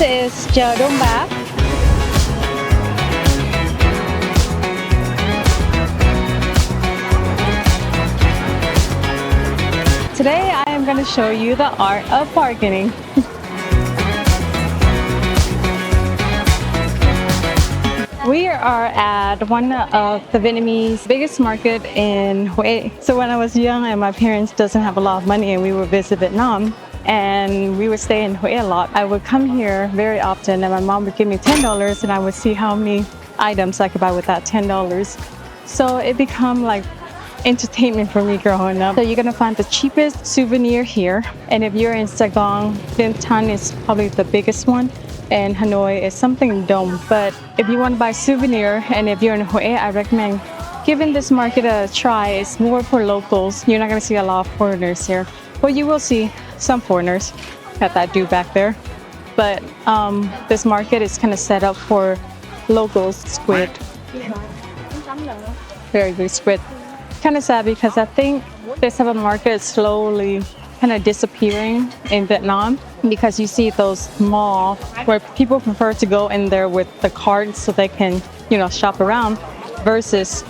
is chợ Đông Bá. Today I am going to show you the art of bargaining. We are at one of the Vietnamese biggest market in Hue. So when I was young and my parents doesn't have a lot of money and we would visit Vietnam and we would stay in Hue a lot, I would come here very often and my mom would give me $10 and I would see how many items I could buy with that $10. So it became like entertainment for me growing up. So you're gonna find the cheapest souvenir here. And if you're in Saigon, Vien Thanh is probably the biggest one. And Hanoi is something dome. But if you want to buy souvenir and if you're in Hue, I recommend giving this market a try. It's more for locals. You're not gonna see a lot of foreigners here. Well, you will see some foreigners. Got that dude back there. But this market is kind of set up for locals. Squid. Very good squid. Kind of sad because I think this type of market is slowly kind of disappearing in Vietnam because you see those malls where people prefer to go in there with the carts so they can, shop around versus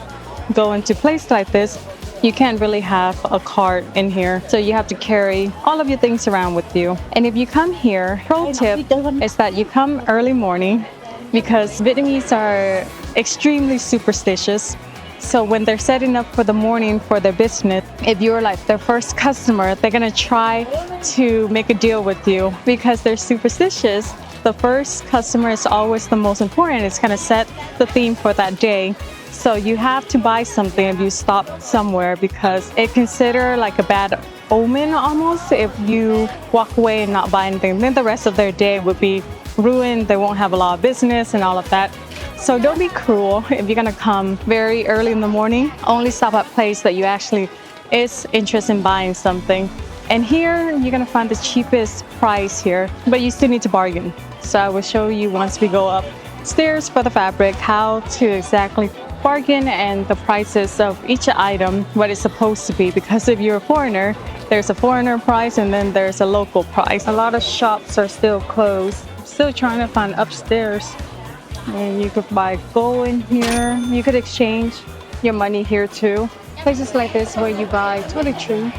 go into a place like this. You can't really have a cart in here, so you have to carry all of your things around with you. And if you come here, pro tip is that you come early morning because Vietnamese are extremely superstitious. So when they're setting up for the morning for their business, if you're like their first customer, they're gonna try to make a deal with you because they're superstitious. The first customer is always the most important. It's gonna set the theme for that day. So you have to buy something if you stop somewhere because it's considered like a bad omen almost if you walk away and not buy anything. Then the rest of their day would be ruined. They won't have a lot of business and all of that. So don't be cruel if you're gonna come very early in the morning. Only stop at a place that you actually is interested in buying something. And here you're gonna find the cheapest price here, but you still need to bargain. So I will show you once we go upstairs for the fabric how to exactly bargain and the prices of each item, what it's supposed to be. Because if you're a foreigner, there's a foreigner price and then there's a local price. A lot of shops are still closed. I'm still trying to find upstairs. And you could buy gold in here. You could exchange your money here too. Places like this where you buy toiletry.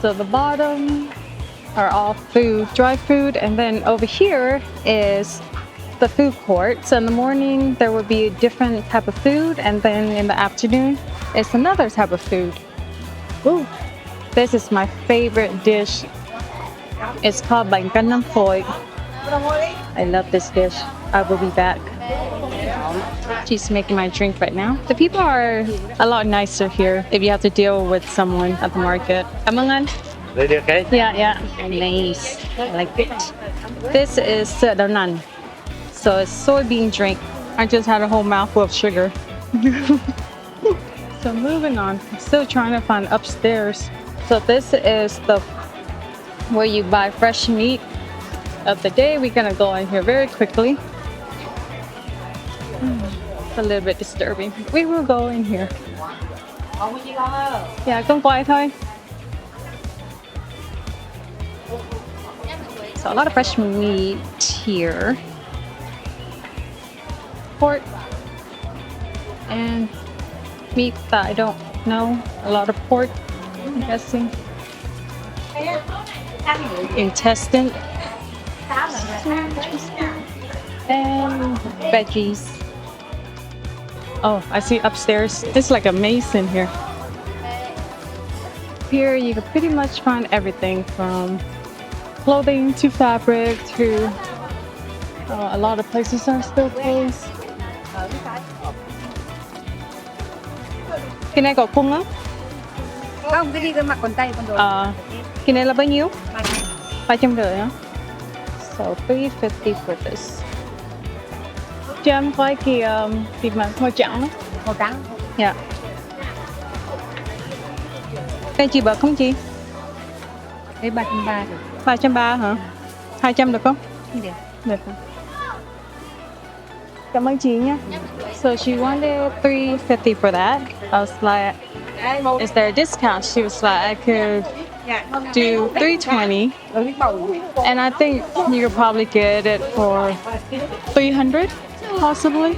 So the bottom are all food, dry food. And then over here is the food court. So in the morning, there will be a different type of food. And then in the afternoon, it's another type of food. Ooh, this is my favorite dish. It's called bánh canh năm phổi. I love this dish. I will be back. She's making my drink right now. The people are a lot nicer here if you have to deal with someone at the market. Cảm ơn anh. Okay? Yeah. Nice. I like it. This is sữa đậu nành. So it's soybean drink. I just had a whole mouthful of sugar. So moving on. I'm still trying to find upstairs. So this is where you buy fresh meat of the day. We're gonna go in here very quickly. It's a little bit disturbing. We will go in here. Yeah, con quay thôi. So a lot of fresh meat here. Pork and meat that I don't know. A lot of pork, I'm guessing. Intestine. And veggies. Oh, I see upstairs. It's like a maze in here. Here you can pretty much find everything from clothing to fabric to a lot of places are still closed. Cái này có cung không? Không, cái đi cái mặc quần tây con đồ. Cái này là bao nhiêu? 350 hả? So $3.50 for this. Cho em coi cái mà màu trắng đó. Màu trắng. Dạ. Đây chị bảo không chị? Đây 330 rồi. 330 hả? 200 được không? Không được. Được. Cảm ơn chị nha. So she wanted $3.50 for that. I was like, is there a discount? She was like, I could do 320, and I think you could probably get it for 300, possibly.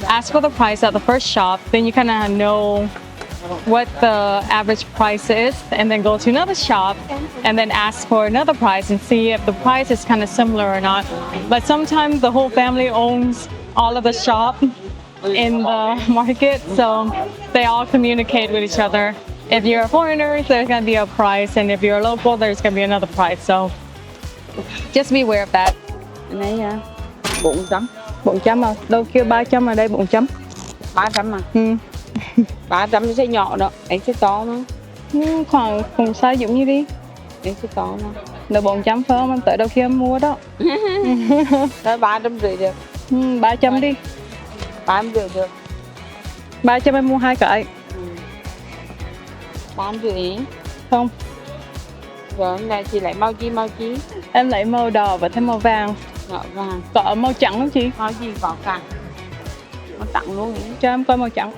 Ask for the price at the first shop, then you kind of know what the average price is, and then go to another shop and then ask for another price and see if the price is kind of similar or not. But sometimes the whole family owns all of the shop in the market, so they all communicate with each other. If you're a foreigner, there's going to be a price, and if you're a local, there's going to be another price. So just be aware of that. Cái này 400. 400 à? Đâu kia 300 ở đây 400. 300 mà. 300 cái size nhỏ đó, ấy size to mà. Khoảng cùng size giống như đi. Ấy size to mà. Là 400 phải không? Em tới đâu kia em mua đó. Đó 350 được. 300 đi. 350 được. 300 em mua 2 cái. 350. Không. Rồi hôm nay chị lấy màu chi? Em lấy màu đỏ và thêm màu vàng. Đỏ vàng. Có màu trắng không chị? Màu gì có cả. Màu tặng luôn ý. Cho em coi màu trắng.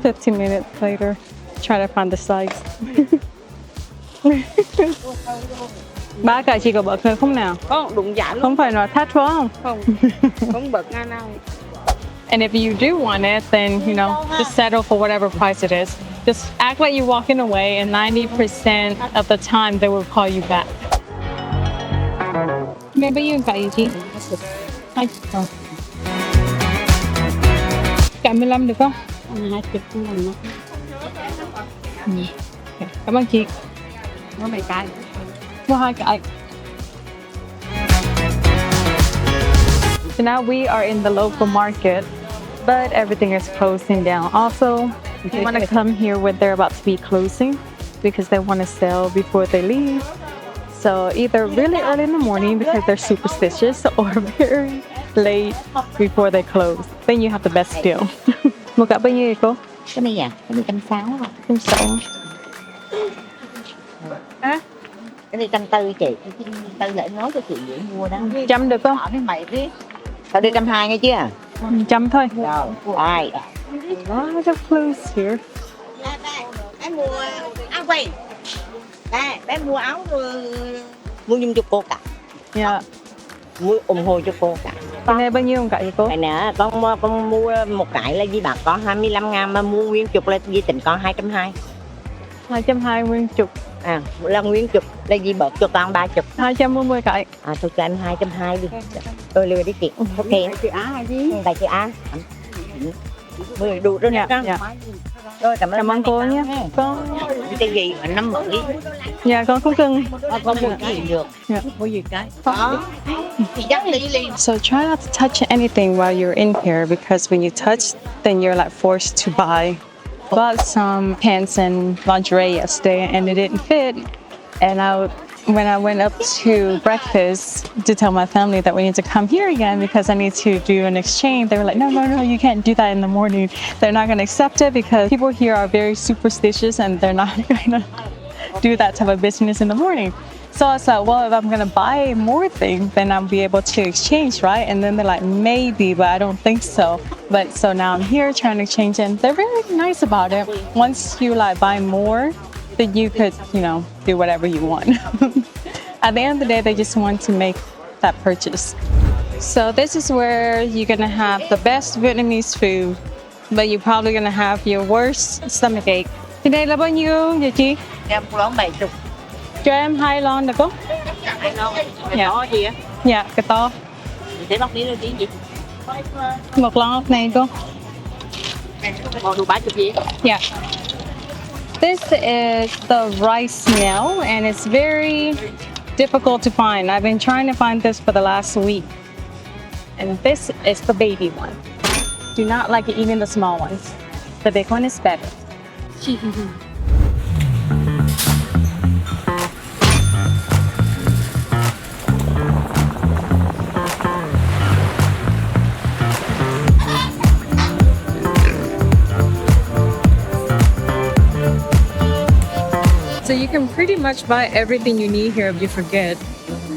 15 minutes later, try to find the size. 3 cái chị có bớt hơn không nào? Không, đúng giá luôn. Không phải nó thắt phải không? Không, không bớt ngay nào. And if you do want it, then, you know, just settle for whatever price it is. Just act like you're walking away, and 90% of the time they will call you back. Maybe you got you, chị. Hai. Cả 15 được không? 20 cũng là nó. Cảm ơn chị. Nó 7 cái. Mua 2 cái. So now we are in the local market, but everything is closing down. Also, you want to come here when they're about to be closing because they want to sell before they leave. So either really early in the morning because they're superstitious, or very late before they close. Then you have the best deal. Một cặp bao nhiêu vậy cô? Cái này à? Cái này 160 rồi. 160. Hả? Cái này 140 chị. Tư lại nói cho chị dễ mua đó. 100 được không? Hỏi với mày đi. Tao đi 120 nghe chưa? 100 thôi. Rồi. Ai? A lot of clothes here. Bé mua áo quay. Bé mua áo mua giùm cho cô cả. Yeah. Mua ủng hộ cho cô cả. Cái này bao nhiêu một cái vậy cô? Cái này con mua một cái là gì bạc có 25.000, mà mua nguyên chục là gì tỉnh có 220. 220 nguyên chục. À, là nguyên chục là gì bớt cho con 30. 200 mua 10 cái. À, thôi cho anh 220 đi. Tôi lừa đi chị. Ok. Chữ A hay gì? Tại chữ A. Mười đủ rồi nè. Rồi cảm ơn cô nhé. Con cái gì mà 50. Dạ con cũng cưng. Con mua gì được. Mua gì cái. Có. Thì dắt đi liền. So try not to touch anything while you're in here, because when you touch, then you're like forced to buy. Bought some pants and lingerie yesterday, and it didn't fit. And when I went up to breakfast to tell my family that we need to come here again because I need to do an exchange, they were like, no, you can't do that in the morning. They're not going to accept it because people here are very superstitious and they're not going to do that type of business in the morning. So I was like, well, if I'm going to buy more things, then I'll be able to exchange, right? And then they're like, maybe, but I don't think so. But so now I'm here trying to exchange, and they're very nice about it. Once you like buy more, then you could, you know, do whatever you want. At the end of the day, they just want to make that purchase. So this is where you're gonna have the best Vietnamese food, but you're probably gonna have your worst stomach ache. Thì đây là bao nhiêu vậy chị? Em lon 70. Cho em 2 lon được không? 2 lon. Cái to gì á? Dạ, cái to. Để bóc đi tí gì? 1 lon này cô. Còn đủ 30 gì? Yeah. This is the rice meal, and it's very difficult to find. I've been trying to find this for the last week. And this is the baby one. Do not like even the small ones. The big one is better. So you can pretty much buy everything you need here if you forget.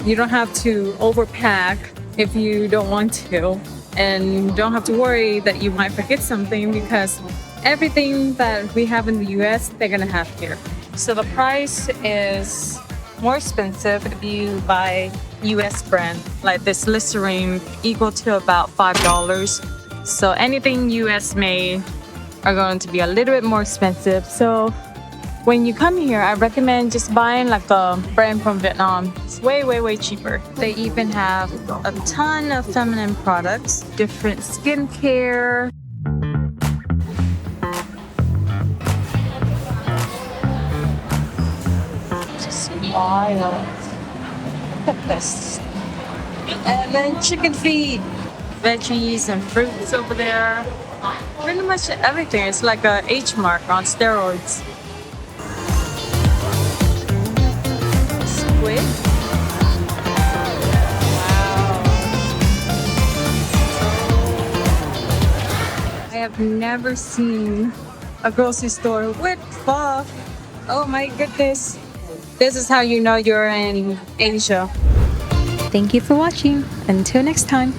You don't have to overpack if you don't want to, and you don't have to worry that you might forget something because everything that we have in the US, they're gonna have here. So the price is more expensive if you buy US brand. Like this Listerine equal to about $5. So anything US made are going to be a little bit more expensive. So when you come here, I recommend just buying like a brand from Vietnam. It's way, way, way cheaper. They even have a ton of feminine products, different skincare. Just wild. Look at this. And then chicken feed, veggies and fruits over there. Pretty much everything. It's like a H mark on steroids. Squid. Wow. I have never seen a grocery store with pho. Oh my goodness. This is how you know you're in Asia. Thank you for watching. Until next time.